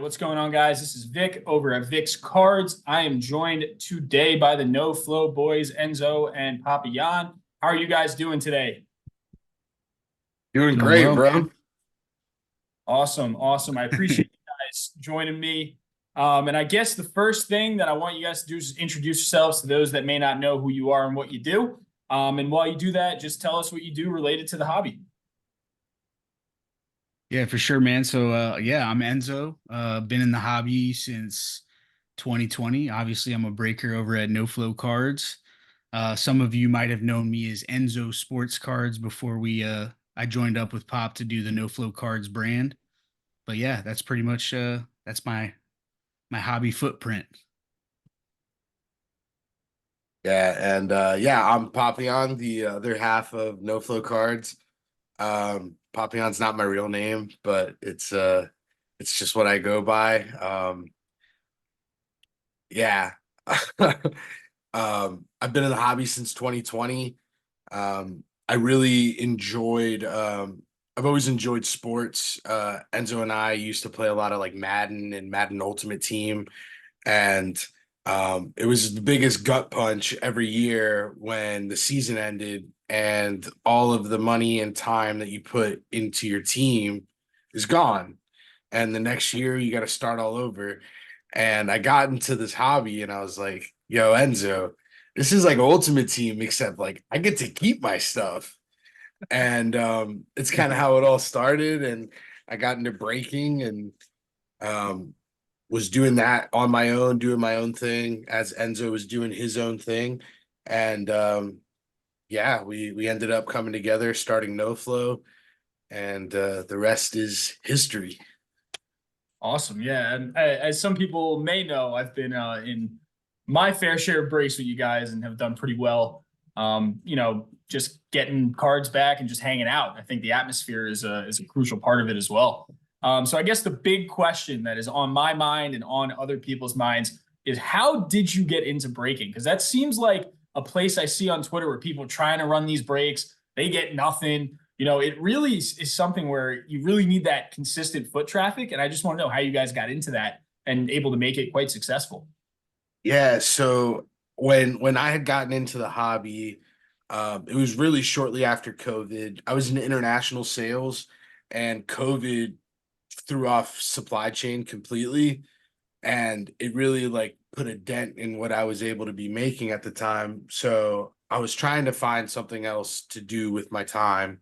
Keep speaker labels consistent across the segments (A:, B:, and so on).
A: what's going on, guys? This is Vic over at Vic's Cards. I am joined today by the No Flow boys, Enzo and Papa Jan. How are you guys doing today?
B: Doing
C: Doing
B: great,
C: well,
B: bro.
C: man.
A: Awesome, awesome. I appreciate you guys joining me. And I guess the first thing that I want you guys to do is just introduce yourselves to those that may not know who you are and what you do. And while you do that, just tell us what you do related to the hobby.
C: Yeah, for sure, man. So I'm Enzo. Been in the hobby since 2020. Obviously, I'm a breaker over at NoFloCards. Some of you might have known me as Enzo Sports Cards before we I joined up with Pop to do the NoFloCards brand. But yeah, that's pretty much that's my hobby footprint.
B: I'm Papillon, the other half of No Flow Cards. Papillon's not my real name, but it's just what I go by. Yeah. I've been in the hobby since 2020. I really enjoyed I've always enjoyed sports. Enzo and I used to play a lot of like Madden and Madden Ultimate Team. And it was the biggest gut punch every year when the season ended and all of the money and time that you put into your team is gone. And the next year you got to start all over. And I got into this hobby and I was like, yo, Enzo, this is like Ultimate Team, except like I get to keep my stuff. And it's kind of how it all started. And I got into breaking and um, was doing that on my own, doing my own thing as Enzo was doing his own thing. And we ended up coming together, starting No Flow, and the rest is history.
A: Awesome. Yeah. And as some people may know, I've been in my fair share of breaks with you guys and have done pretty well. Just getting cards back and just hanging out. I think the atmosphere is a crucial part of it as well. So I guess the big question that is on my mind and on other people's minds is how did you get into breaking? Because that seems like a place I see on Twitter where people trying to run these breaks, they get nothing. It really is something where you really need that consistent foot traffic. And I just want to know how you guys got into that and able to make it quite successful.
B: Yeah, so when I had gotten into the hobby, it was really shortly after COVID. I was in international sales, and COVID threw off supply chain completely, and it really like put a dent in what I was able to be making at the time. So I was trying to find something else to do with my time,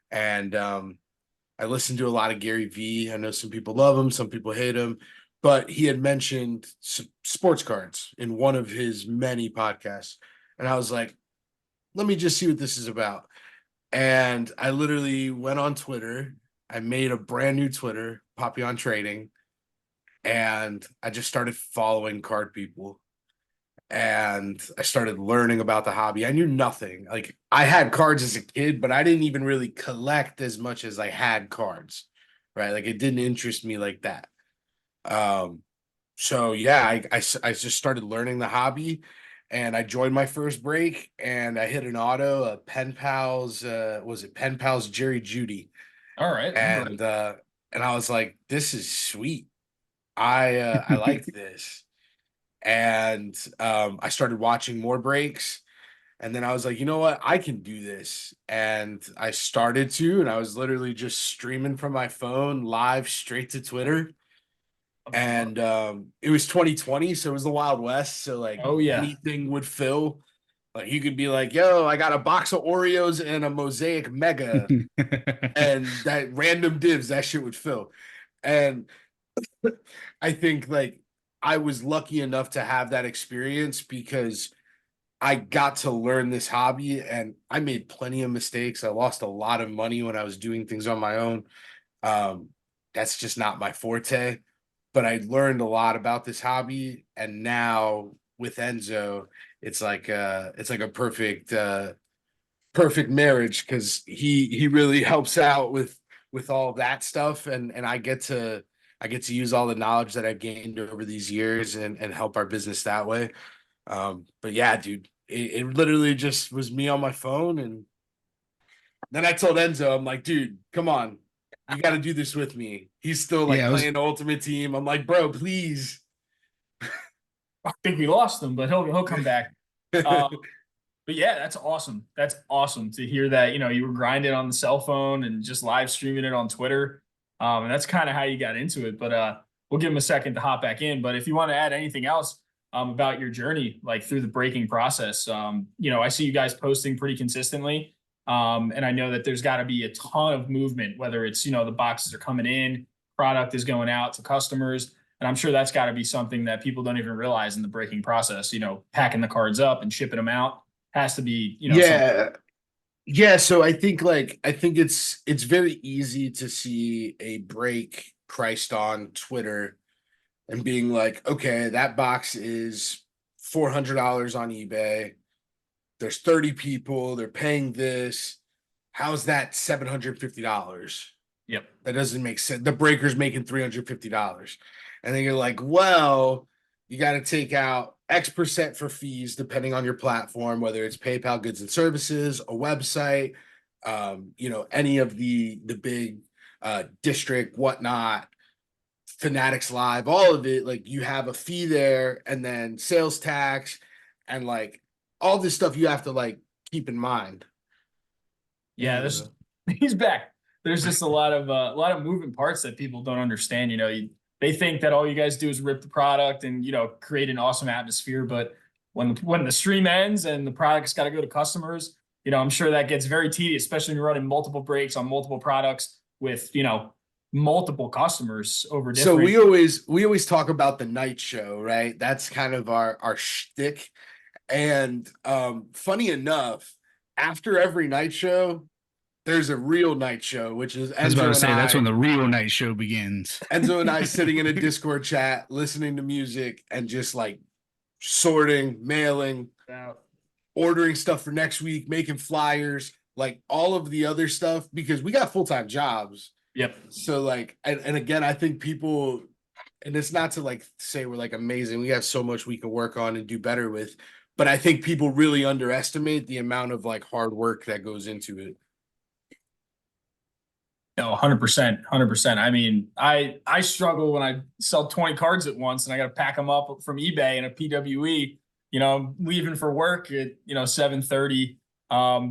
B: and I listened to a lot of Gary Vee. I know some people love him, some people hate him, but he had mentioned sports cards in one of his many podcasts. And I was like, let me just see what this is about. And I literally went on Twitter. I made a brand new Twitter, Papillon Trading, and I just started following card people and I started learning about the hobby. I knew nothing. Like I had cards as a kid, but I didn't even really collect as much as I had cards, right? Like it didn't interest me like that. Um, I just started learning the hobby, and I joined my first break, and I hit an auto, a Pen Pals, was it Pen Pals Jerry Judy,
A: All right. All right.
B: and and I was like, this is sweet. I like this. And I started watching more breaks. And then I was like, you know what? I can do this. And I started to, and I was literally just streaming from my phone live straight to Twitter. And it was 2020, so it was the Wild West. So like
A: Oh yeah.
B: anything would fill. Like you could be like, yo, I got a box of Oreos and a Mosaic Mega, and that random divs, that shit would fill. And I think like I was lucky enough to have that experience because I got to learn this hobby and I made plenty of mistakes. I lost a lot of money when I was doing things on my own. Um, that's just not my forte. But I learned a lot about this hobby, and now with Enzo, it's like a perfect marriage because he really helps out with all that stuff, and I get to use all the knowledge that I've gained over these years and help our business that way. But yeah, dude, it literally just was me on my phone, and then I told Enzo, I'm like, dude, come on. You got to do this with me. He's still like
C: Yeah, it was
B: playing Ultimate Team. I'm like, bro, please.
A: I think we lost him, but he'll come back. Um, but yeah, that's awesome. That's awesome to hear that, you were grinding on the cell phone and just live streaming it on Twitter. And that's kind of how you got into it. But we'll give him a second to hop back in. But if you want to add anything else about your journey, like through the breaking process, I see you guys posting pretty consistently. And I know that there's got to be a ton of movement, whether it's, the boxes are coming in, product is going out to customers. And I'm sure that's got to be something that people don't even realize in the breaking process, packing the cards up and shipping them out has to be, something.
B: Yeah. Yeah, so I think it's very easy to see a break priced on Twitter and being like, okay, that box is $400 on eBay. There's 30 people, they're paying this. How's that $750?
A: Yep.
B: That doesn't make sense. The breaker's making $350. And then you're like, well, you got to take out X% for fees depending on your platform, whether it's PayPal goods and services, a website, any of the big district, whatnot, Fanatics Live, all of it. Like you have a fee there, and then sales tax, and like all this stuff you have to like keep in mind.
A: Yeah, this he's back. There's just a lot of moving parts that people don't understand. They think that all you guys do is rip the product and create an awesome atmosphere. But when the stream ends and the product's got to go to customers, I'm sure that gets very tedious, especially when you're running multiple breaks on multiple products with multiple customers over
B: So
A: different.
B: we always talk about the night show, right? That's kind of our shtick. And funny enough, after every night show, there's a real night show, which is
C: I was about to
B: Enzo and
C: say that's when
B: I.
C: the real night show begins.
B: Enzo and I sitting in a Discord chat, listening to music and just like sorting, mailing, ordering stuff for next week, making flyers, like all of the other stuff because we got full-time jobs.
A: Yep.
B: So like, and again, I think people, and it's not to like say we're like amazing. We have so much we can work on and do better with, but I think people really underestimate the amount of like hard work that goes into it.
A: No, 100%, 100%. I mean, I struggle when I sell 20 cards at once and I got to pack them up from eBay in a PWE, leaving for work at, 7:30.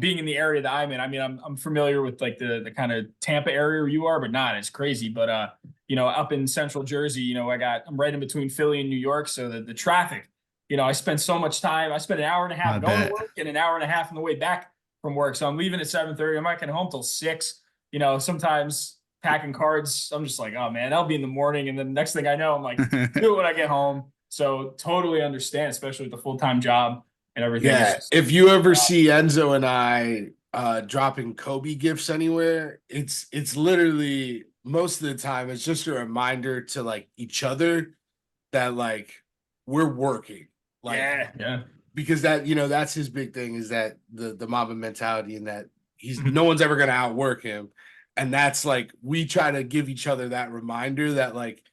A: Being in the area that I'm in, I mean, I'm familiar with like the kind of Tampa area where you are, but not as crazy. But up in central Jersey, I'm right in between Philly and New York. So the traffic, I spend so much time. I spend an hour and a half
C: I
A: going to
C: bet.
A: work and an hour and a half on the way back from work. So I'm leaving at 7:30. I'm not getting home till 6. Sometimes packing cards, I'm just like, oh man, that'll be in the morning. And then the next thing I know, I'm like, do it when I get home. So totally understand, especially with the full-time job and everything.
B: Yeah, if you ever see Enzo and I dropping Kobe gifts anywhere, it's literally most of the time it's just a reminder to like each other that like we're working. Like
A: yeah.
B: because that's his big thing is that the Mamba mentality and that no one's ever gonna outwork him. And that's like we try to give each other that reminder that like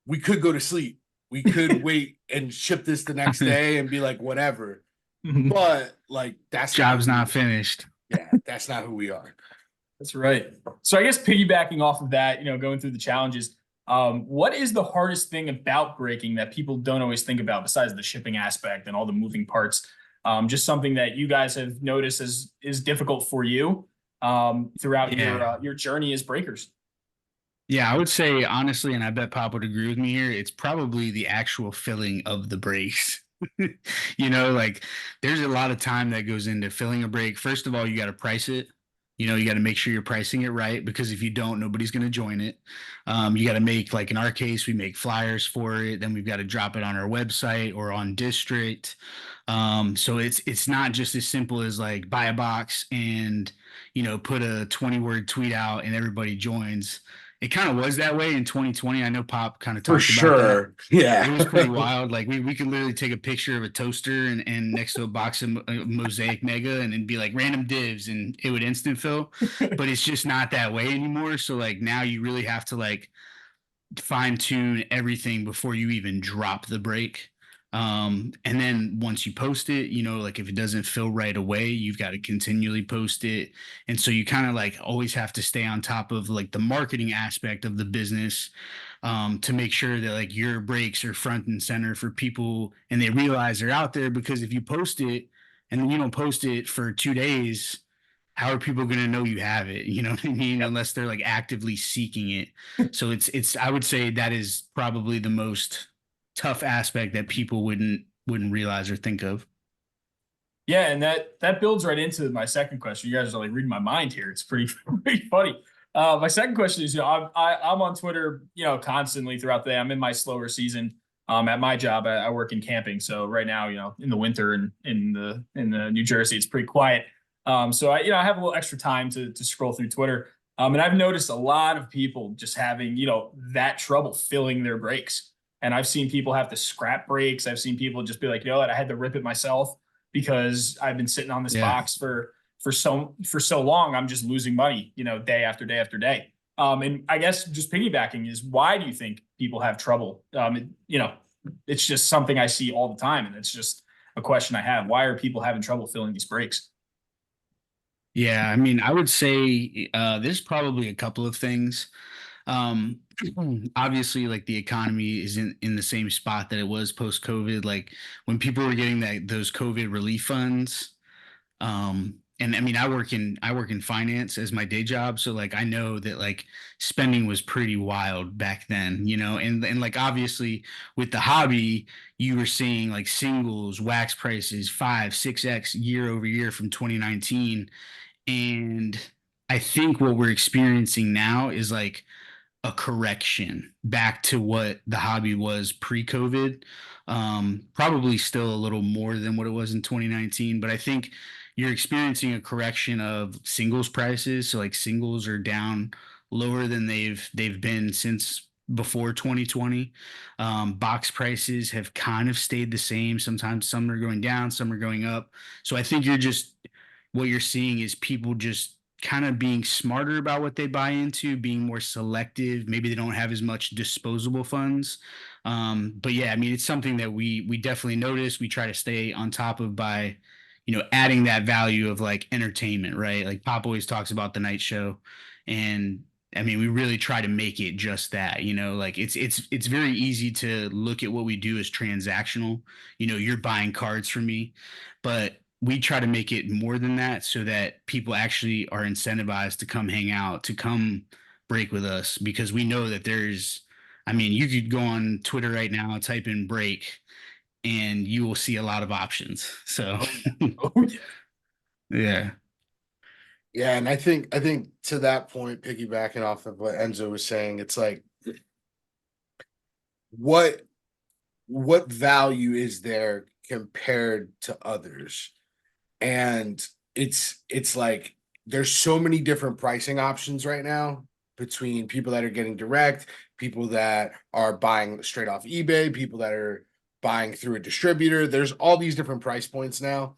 B: we could go to sleep. We could wait and ship this the next day and be like, whatever. But like that's
C: Job's not finished.
B: Yeah, that's not who we are.
A: That's right. So I guess piggybacking off of that, going through the challenges, what is the hardest thing about breaking that people don't always think about besides the shipping aspect and all the moving parts? Just something that you guys have noticed is difficult for you throughout your journey as breakers.
C: Yeah, I would say honestly, and I bet Pop would agree with me here, it's probably the actual filling of the breaks. Like there's a lot of time that goes into filling a break. First of all, you got to price it. You got to make sure you're pricing it right because if you don't, nobody's going to join it. You got to make, like in our case, we make flyers for it. Then we've got to drop it on our website or on District. So it's not just as simple as like buy a box and put a 20-word tweet out and everybody joins. It kind of was that way in 2020. I know Pop kind of
B: For
C: talked about that.
B: sure. Yeah.
C: It was pretty wild. Like we could literally take a picture of a toaster and next to a box of Mosaic Mega and then be like random divs and it would instant fill. But it's just not that way anymore. So like now you really have to like fine tune everything before you even drop the break. And then once you post it, you know, like if it doesn't fill right away, you've got to continually post it. And so you kind of like always have to stay on top of like the marketing aspect of the business, to make sure that like your breaks are front and center for people and they realize they're out there. Because if you post it and then you don't post it for 2 days, how are people going to know you have it? You know what I mean?
A: Yep.
C: Unless they're like actively seeking it. So I would say that is probably the most tough aspect that people wouldn't realize or think of.
A: Yeah, and that builds right into my second question. You guys are like reading my mind here. It's pretty pretty funny. My second question is, I'm on Twitter, constantly throughout the day. I'm in my slower season. At my job, I work in camping, so right now, in the winter and in the New Jersey, it's pretty quiet. So I have a little extra time to scroll through Twitter. And I've noticed a lot of people just having, that trouble filling their breaks. And I've seen people have to scrap breaks. I've seen people just be like, I had to rip it myself because I've been sitting on this
C: Yeah.
A: box for so long. I'm just losing money, day after day after day. And I guess just piggybacking is, why do you think people have trouble? It's just something I see all the time, and it's just a question I have. Why are people having trouble filling these breaks?
C: Yeah, I mean, I would say there's probably a couple of things. Um, Obviously, like the economy isn't in the same spot that it was post COVID. Like when people were getting those COVID relief funds, and I mean, I work in finance as my day job, so like I know that like spending was pretty wild back then, and like obviously with the hobby, you were seeing like singles wax prices 5 6x year over year from 2019. And I think what we're experiencing now is like a correction back to what the hobby was pre-COVID. Probably still a little more than what it was in 2019, but I think you're experiencing a correction of singles prices. So like singles are down lower than they've been since before 2020. Box prices have kind of stayed the same. Sometimes some are going down, some are going up. So I think what you're seeing is people just kind of being smarter about what they buy into, being more selective. Maybe they don't have as much disposable funds. But yeah, I mean, it's something that we definitely notice. We try to stay on top of by, adding that value of like entertainment, right? Like Pop always talks about the night show, and I mean, we really try to make it just that, like it's very easy to look at what we do as transactional. You're buying cards from me, but we try to make it more than that so that people actually are incentivized to come hang out, to come break with us, because we know that I mean, you could go on Twitter right now, type in break, and you will see a lot of options. So,
A: Oh yeah. Oh yeah.
C: yeah.
B: Yeah, and I think to that point, piggybacking off of what Enzo was saying, it's like what what value is there compared to others? And it's like there's so many different pricing options right now between people that are getting direct, people that are buying straight off eBay, people that are buying through a distributor. There's all these different price points now.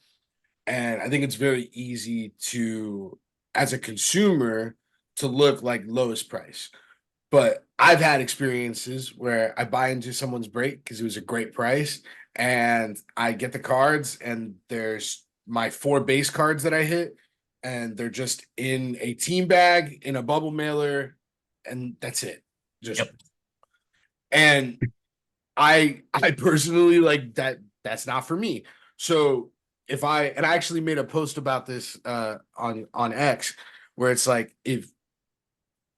B: And I think it's very easy to, as a consumer, to look like lowest price. But I've had experiences where I buy into someone's break because it was a great price, and I get the cards, and there's my four base cards that I hit, and they're just in a team bag, in a bubble mailer, and that's it. Just
A: Yep.
B: and I personally like that. That's not for me. So if I actually made a post about this on X, where it's like, if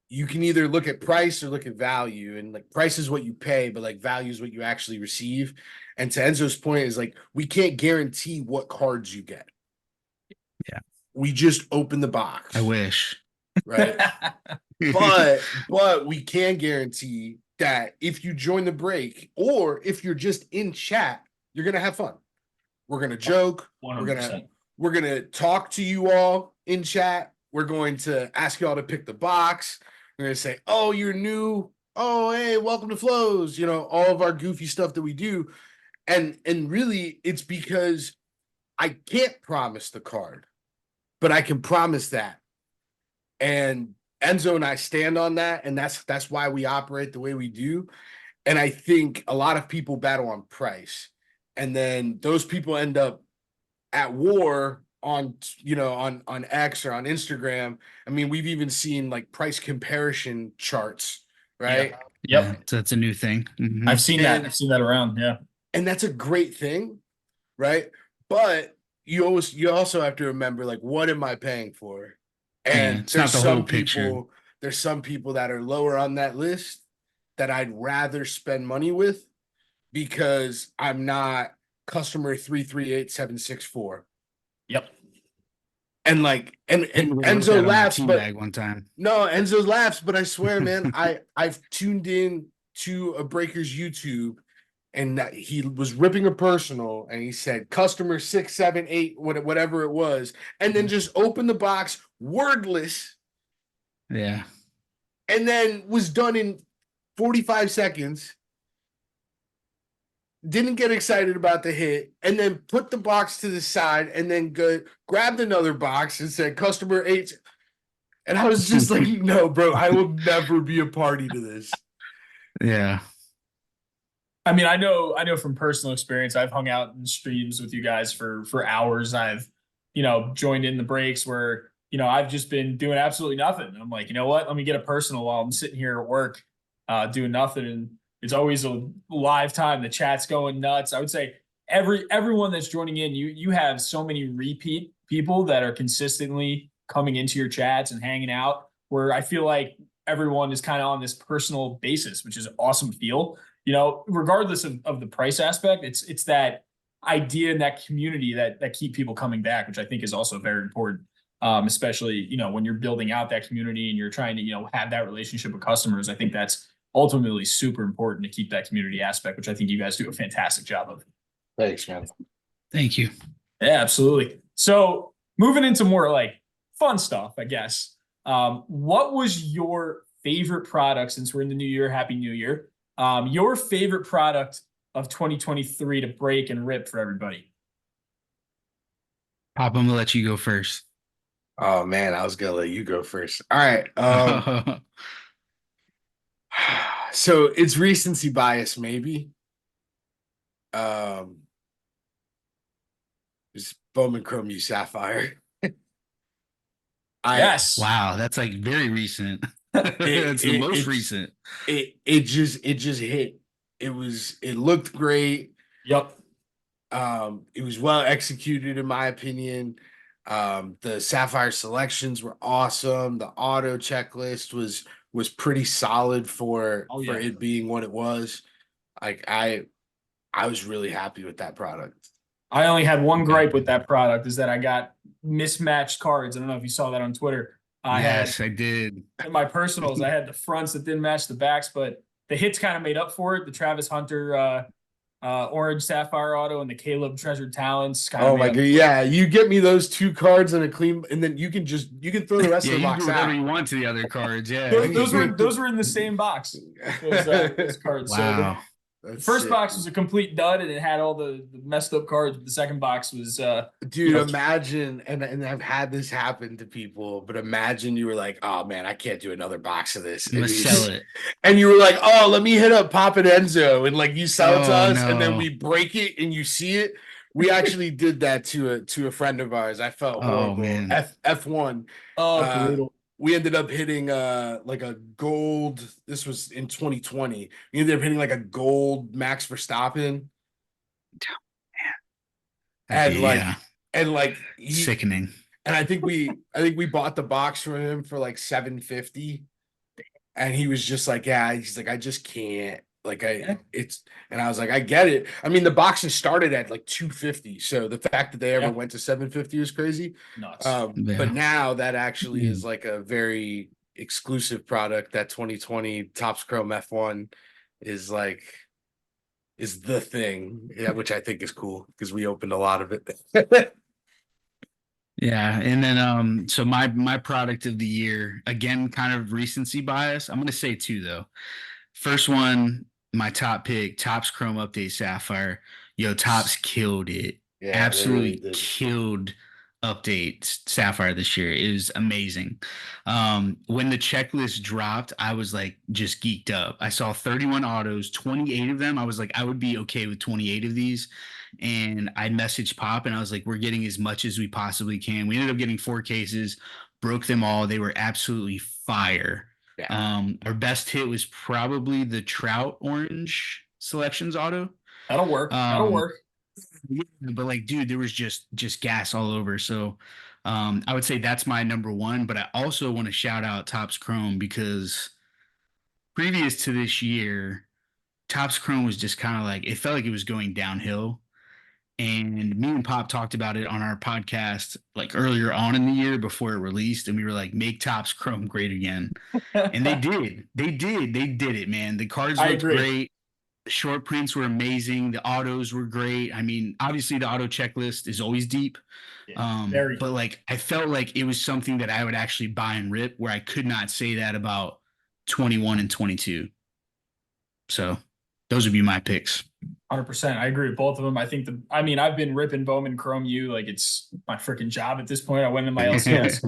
B: you can either look at price or look at value, and like price is what you pay, but like value is what you actually receive. And to Enzo's point is like, we can't guarantee what cards you get.
C: Yeah.
B: We just open the
C: I
B: box,
C: wish.
B: right? But we can guarantee that if you join the break, or if you're just in chat, you're gonna have fun. We're gonna joke. We're gonna
A: 100%.
B: we're gonna talk to you all in chat. We're going to ask y'all to pick the box. We're gonna say, "Oh, you're new. Oh, hey, welcome to Flows." All of our goofy stuff that we do, and really, it's because I can't promise the card, but I can promise that. And Enzo and I stand on that, and that's why we operate the way we do. And I think a lot of people battle on price. and then those people end up at war on on X or on Instagram. I mean, we've even seen like price comparison charts,
A: Yeah.
B: right?
C: Yeah,
A: Yep.
C: so that's a new thing.
A: I've seen that.
B: And
A: I've seen that around. Yeah.
B: and that's a great thing, right? But you also have to remember, like, what am I paying for?
C: Yeah,
B: And
C: it's not the whole picture.
B: there's some people that are lower on that list that I'd rather spend money with because I'm not customer 338764.
A: Yep.
B: And like and
C: Literally wrote
B: Enzo
C: that on my
B: laughs,
C: tea
B: but
C: bag one time.
B: no, Enzo laughs, but I swear, man, I've tuned in to a Breakers YouTube, and that he was ripping a personal, and he said customer 678, whatever it was, and then just opened the box wordless,
C: Yeah.
B: and then was done in 45 seconds. Didn't get excited about the hit, and then put the box to the side, and then grabbed another box and said customer eight. And I was just like, no, bro, I will never be a party to this.
C: Yeah.
A: I mean, I know from personal experience, I've hung out in streams with you guys for hours. I've, joined in the breaks where, I've just been doing absolutely nothing. And I'm like, you know what? Let me get a personal while I'm sitting here at work, doing nothing. And it's always a live time. The chat's going nuts. I would say everyone that's joining in, you have so many repeat people that are consistently coming into your chats and hanging out, where I feel like everyone is kind of on this personal basis, which is an awesome feel. Regardless of the price aspect, it's that idea and that community that keep people coming back, which I think is also very important. Especially, when you're building out that community and you're trying to, have that relationship with customers. I think that's ultimately super important to keep that community aspect, which I think you guys do a fantastic job of.
B: Thanks, man.
C: Thank you.
A: Yeah, absolutely. So moving into more like fun stuff, I guess. What was your favorite product, since we're in the new year? Happy New Year. Your favorite product of 2023 to break and rip for everybody?
C: Pop, I'm gonna let you go first.
B: Oh man, I was gonna let you go first. All right. So it's recency bias, maybe. It's Bowman Chrome U Sapphire. I
A: Yes.
C: Wow, that's like very recent.
B: it,
C: It's the most
B: it's
C: recent.
B: it just hit. It looked great.
A: Yep.
B: It was well executed in my opinion. The Sapphire selections were awesome. The auto checklist was pretty solid for
A: Oh
B: for
A: yeah.
B: it being what it was. Like I was really happy with that product.
A: I only had one
C: Okay.
A: gripe with that product, is that I got mismatched cards. I don't know if you saw that on Twitter. I had
C: Yes, I did.
A: in my personals, I had the fronts that didn't match the backs, but the hits kind of made up for it. The Travis Hunter orange sapphire auto and the Caleb treasured talents kind of
B: Oh
A: made
B: my
A: up
B: god,
A: for it.
B: yeah. You get me those two cards and a clean, and then you can throw the rest
C: Yeah,
B: of the
C: you can do
B: box
C: whatever
B: out.
C: you want to the other cards. Yeah.
A: Those were in the same box. Those cards. So
C: Wow.
A: the
B: That's
A: first
B: sick,
A: box was a complete dud, and it had all the messed up cards. But the second box was,
B: dude. Imagine, and I've had this happen to people, but imagine you were like, "Oh man, I can't do another box of this,"
C: I'm gonna sell it.
B: and you were like, "Oh, let me hit up Pop and Enzo," and like you sell it to
C: Oh
B: us, and then
C: no.
B: we break it, and you see it. We actually did that to a friend of ours. I felt
C: Oh
B: horrible.
C: man.
B: F1.
A: oh,
B: Uh,
A: brutal.
B: we ended up hitting like a gold. This was in 2020. We ended up hitting like a gold Max Verstappen,
C: That'd
B: and
C: be,
B: like
C: yeah,
B: and like
C: sickening.
B: and I think we bought the box from him for like 750, and he was just like, yeah, he's like, I just can't. Like
A: Yeah.
B: and I was like, I get it. I mean, the boxes started at like 250, so the fact that they ever
A: Yeah.
B: went to 750 is crazy.
A: Nuts.
B: But
C: Yeah.
B: now that actually
C: Mm.
B: is like a very exclusive product. That 2020 Topps Chrome F1 is like is the thing, yeah, which I think is cool because we opened a lot of it.
C: Yeah. And then so my product of the year, again, kind of recency bias. I'm gonna say two though. First one, my top pick, Topps Chrome Update Sapphire. Yo, Topps killed it.
B: Yeah, they really
C: Absolutely
B: did.
C: killed update Sapphire this year. It was amazing. When the checklist dropped, I was like just geeked up. I saw 31 autos, 28 of them. I was like, I would be okay with 28 of these. And I messaged Pop and I was like, we're getting as much as we possibly can. We ended up getting 4 cases, broke them all. They were absolutely fire.
B: Yeah.
C: Our best hit was probably the Trout Orange Selections auto.
A: That'll work. That'll
C: Um,
A: work.
C: yeah, but like, dude, there was just gas all over. So I would say that's my number one. But I also want to shout out Topps Chrome because previous to this year, Topps Chrome was just kind of like it felt like it was going downhill. And me and Pop talked about it on our podcast like earlier on in the year before it released, and we were like, make Topps Chrome great again. And they did. They did it, man. The cards
A: I
C: looked
A: agree.
C: great. The short prints were amazing. The autos were great. I mean, obviously the auto checklist is always deep.
A: Yeah, very.
C: But like I felt like it was something that I would actually buy and rip where I could not say that about 21 and 22. So those would be my picks.
A: 100%. I agree with both of them. I mean, I've been ripping Bowman Chrome U like it's my freaking job at this point. I went in my LCS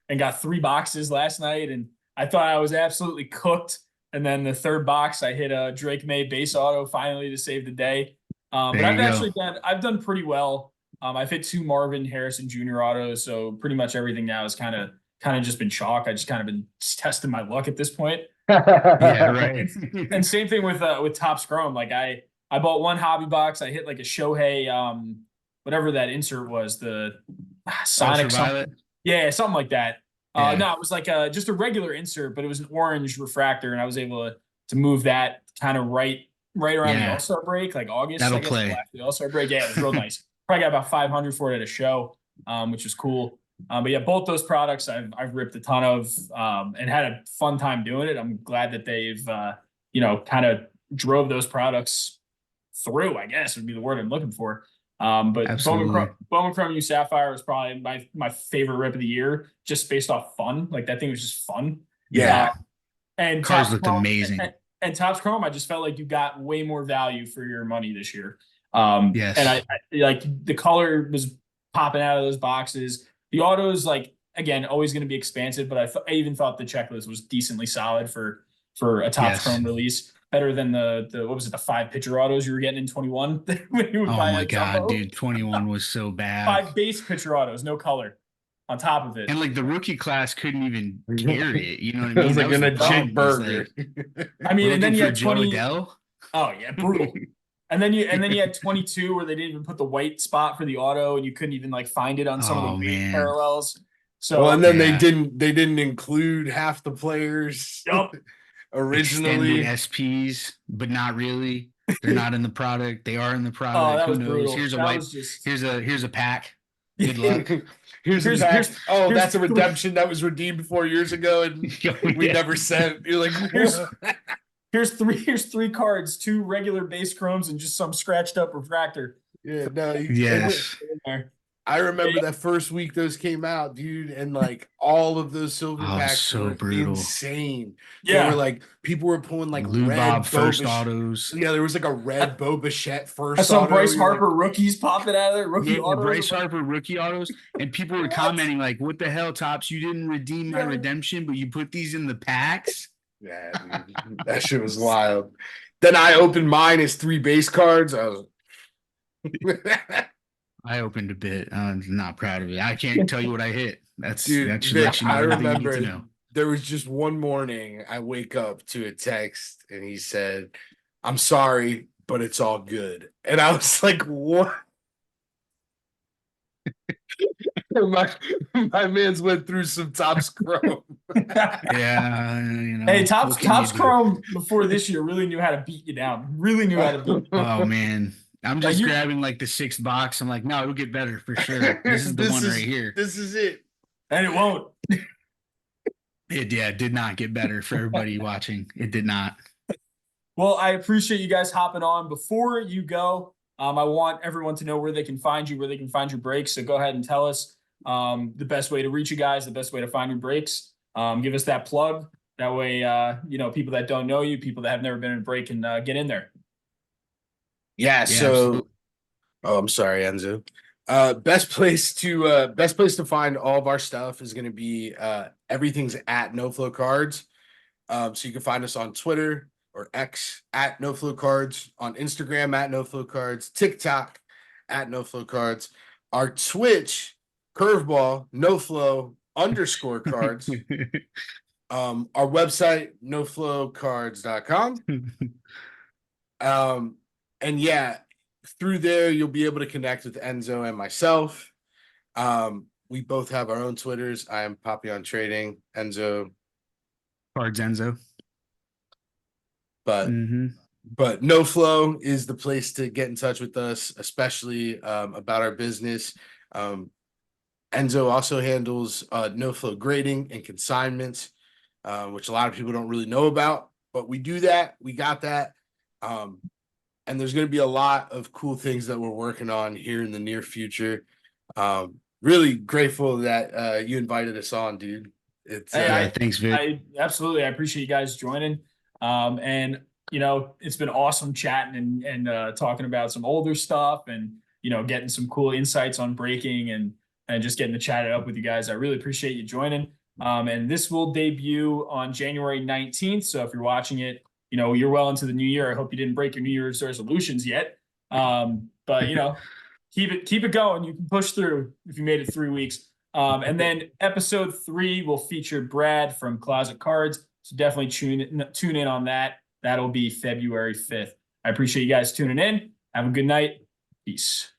A: and got 3 boxes last night, and I thought I was absolutely cooked. And then the third box, I hit a Drake May base auto finally to save the day. But
C: There you
A: I've done pretty well. I've hit 2 Marvin Harrison Jr. autos, so pretty much everything now is kind of just been chalk. I just kind of been testing my luck at this point.
C: Yeah, right.
A: And same thing with Topps Chrome. Like I bought 1 hobby box. I hit like a Shohei, whatever that insert was, the Sonic something. Yeah, something like that.
C: Yeah.
A: No, it was like just a regular insert, but it was an orange refractor, and I was able to move that kind of right around the All-Star break, like August.
C: That'll
A: I guess,
C: play.
A: after the All-Star break. Yeah, it was real nice. Probably got about 500 for it at a show, which was cool. But yeah, both those products I've ripped a ton of and had a fun time doing it. I'm glad that they've kind of drove those products through, I guess would be the word I'm looking for. But Bowman Chrome U Sapphire was probably my favorite rip of the year, just based off fun. Like that thing was just fun.
C: Yeah.
A: And
C: cars looked amazing.
A: And Topps Chrome, I just felt like you got way more value for your money this year.
C: Yes.
A: And I like the color was popping out of those boxes. The autos, like again, always going to be expansive, but I even thought the checklist was decently solid for a Topps Chrome release. Better than the what was it, the 5 pitcher autos you were getting in 21?
C: Oh my god, dude, 21 was so bad.
A: 5 base pitcher autos, no color on top of it.
C: And like the rookie class couldn't even carry it. You know what I mean?
B: It was like in a jig burger.
A: I mean, and then you had 20.
C: Adele?
A: Oh yeah, brutal. And then you had 22 where they didn't even put the white spot for the auto, and you couldn't even like find it on some of the parallels. So
B: well, and then they didn't include half the players.
A: Yep.
B: Originally
C: SPs, but not really. They're not in the product. They are in the product.
A: Oh, that
C: Who
A: was
C: knows?
A: brutal.
C: Here's a
A: that
C: white.
A: Just...
C: Here's a pack. Good luck.
B: Here's that's a redemption that was redeemed 4 years ago, and we never sent. You're like,
A: here's 3 cards, 2 regular base chromes, and just some scratched up refractor.
B: Yeah, no,
C: yes.
B: I remember that first week those came out, dude, and like all of those silver packs were brutal. Insane.
A: Yeah,
B: they were like people were pulling like
C: Lou
B: red
C: Bob first autos.
B: Yeah, there was like a red Bo Bichette first.
A: I saw
B: auto.
A: Bryce Harper rookies popping out of there.
C: Bryce Harper rookie autos, and people were commenting like, "What the hell, Topps? You didn't redeem my redemption, but you put these in the packs."
B: Yeah, dude, that shit was wild. Then I opened mine as 3 base cards. I was.
C: I opened a bit. I'm not proud of it. I can't tell you what I hit. That should let you know
B: I
C: everything
B: remember
C: you need to know.
B: There was just one morning I wake up to a text and he said, "I'm sorry, but it's all good." And I was like, "What?" my man's went through some Topps Chrome.
C: Yeah,
A: Hey, Topps Chrome before this year really knew how to beat you down. Really knew how to beat you.
C: Oh man. I'm just grabbing like the 6th box. I'm like, no, it'll get better for sure. This is the one right here.
B: This is it.
A: And it won't.
C: It did not get better for everybody watching. It did not.
A: Well, I appreciate you guys hopping on. Before you go, I want everyone to know where they can find you, where they can find your breaks. So go ahead and tell us the best way to reach you guys, the best way to find your breaks. Give us that plug. That way, people that don't know you, people that have never been in a break can get in there.
B: Yeah, so
C: absolutely.
B: I'm sorry, Enzo. Best place to find all of our stuff is going to be everything's at NoFloCards. So you can find us on Twitter or X at NoFloCards, on Instagram at NoFloCards, TikTok at NoFloCards, our Twitch curveball NoFlow_cards, our website NoFloCards.com. And yeah, through there you'll be able to connect with Enzo and myself. We both have our own Twitters. I am Papillon Trading, Enzo.
C: Cards Enzo.
B: But NoFlo is the place to get in touch with us, especially about our business. Enzo also handles NoFlo grading and consignments, which a lot of people don't really know about, but we do that. We got that. And there's going to be a lot of cool things that we're working on here in the near future. Really grateful that you invited us on, dude. It's
C: thanks, Vic.
A: I absolutely, I appreciate you guys joining. And you know, it's been awesome chatting and talking about some older stuff and, you know, getting some cool insights on breaking and just getting to chat it up with you guys. I really appreciate you joining. And this will debut on January 19th. So if you're watching it, you know, you're well into the new year. I hope you didn't break your New Year's resolutions yet. But you know, keep it going. You can push through if you made it 3 weeks. And then episode 3 will feature Brad from Closet Cards. So definitely tune in on that. That'll be February 5th. I appreciate you guys tuning in. Have a good night. Peace.